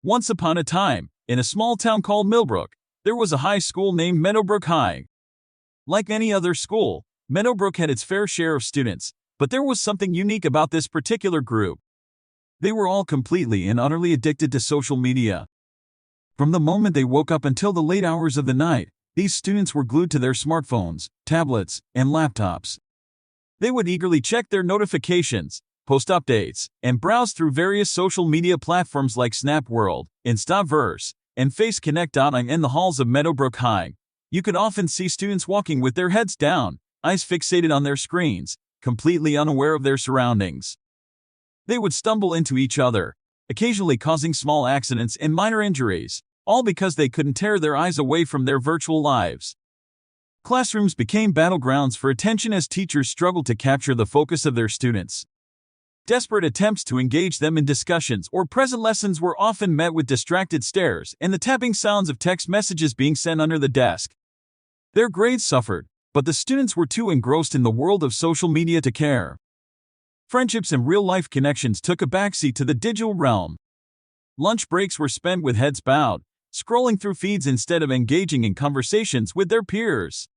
Once upon a time, in a small town called Millbrook, there was a high school named Meadowbrook High. Like any other school, Meadowbrook had its fair share of students, but there was something unique about this particular group. They were all completely and utterly addicted to social media. From the moment they woke up until the late hours of the night, these students were glued to their smartphones, tablets, and laptops. They would eagerly check their notifications, post updates, and browse through various social media platforms like Snap World, Instaverse, and Face Connect. In the halls of Meadowbrook High, you could often see students walking with their heads down, eyes fixated on their screens, completely unaware of their surroundings. They would stumble into each other, occasionally causing small accidents and minor injuries, all because they couldn't tear their eyes away from their virtual lives. Classrooms became battlegrounds for attention as teachers struggled to capture the focus of their students. Desperate attempts to engage them in discussions or present lessons were often met with distracted stares and the tapping sounds of text messages being sent under the desk. Their grades suffered, but the students were too engrossed in the world of social media to care. Friendships and real-life connections took a backseat to the digital realm. Lunch breaks were spent with heads bowed, scrolling through feeds instead of engaging in conversations with their peers.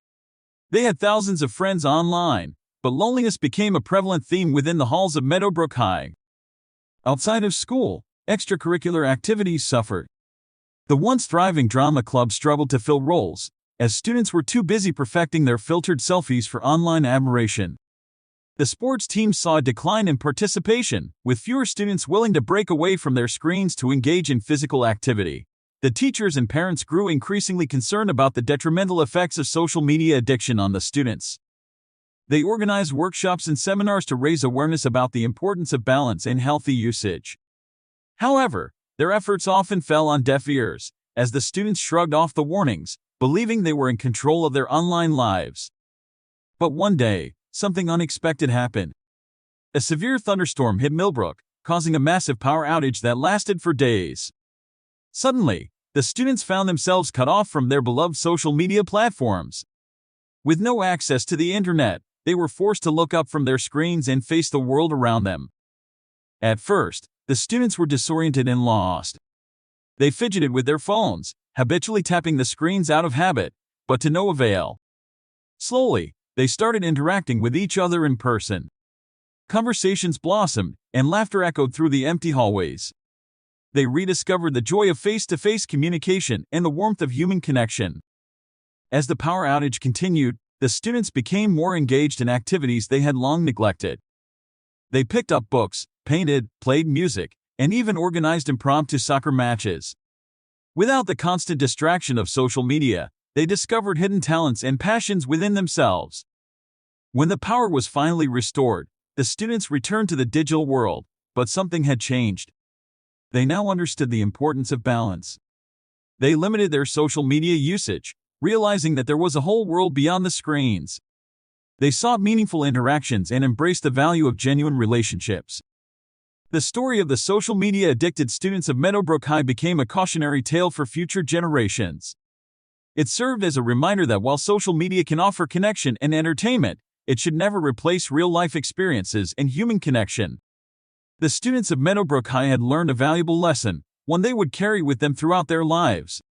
They had thousands of friends online, but loneliness became a prevalent theme within the halls of Meadowbrook High. Outside of school, extracurricular activities suffered. The once thriving drama club struggled to fill roles, as students were too busy perfecting their filtered selfies for online admiration. The sports teams saw a decline in participation, with fewer students willing to break away from their screens to engage in physical activity. The teachers and parents grew increasingly concerned about the detrimental effects of social media addiction on the students. They organized workshops and seminars to raise awareness about the importance of balance and healthy usage. However, their efforts often fell on deaf ears, as the students shrugged off the warnings, believing they were in control of their online lives. But one day, something unexpected happened. A severe thunderstorm hit Millbrook, causing a massive power outage that lasted for days. Suddenly, the students found themselves cut off from their beloved social media platforms. With no access to the internet, they were forced to look up from their screens and face the world around them. At first, the students were disoriented and lost. They fidgeted with their phones, habitually tapping the screens out of habit, but to no avail. Slowly, they started interacting with each other in person. Conversations blossomed, and laughter echoed through the empty hallways. They rediscovered the joy of face-to-face communication and the warmth of human connection. As the power outage continued, the students became more engaged in activities they had long neglected. They picked up books, painted, played music, and even organized impromptu soccer matches. Without the constant distraction of social media, they discovered hidden talents and passions within themselves. When the power was finally restored, the students returned to the digital world, but something had changed. They now understood the importance of balance. They limited their social media usage, realizing that there was a whole world beyond the screens. They sought meaningful interactions and embraced the value of genuine relationships. The story of the social media addicted students of Meadowbrook High became a cautionary tale for future generations. It served as a reminder that while social media can offer connection and entertainment, it should never replace real-life experiences and human connection. The students of Meadowbrook High had learned a valuable lesson, one they would carry with them throughout their lives.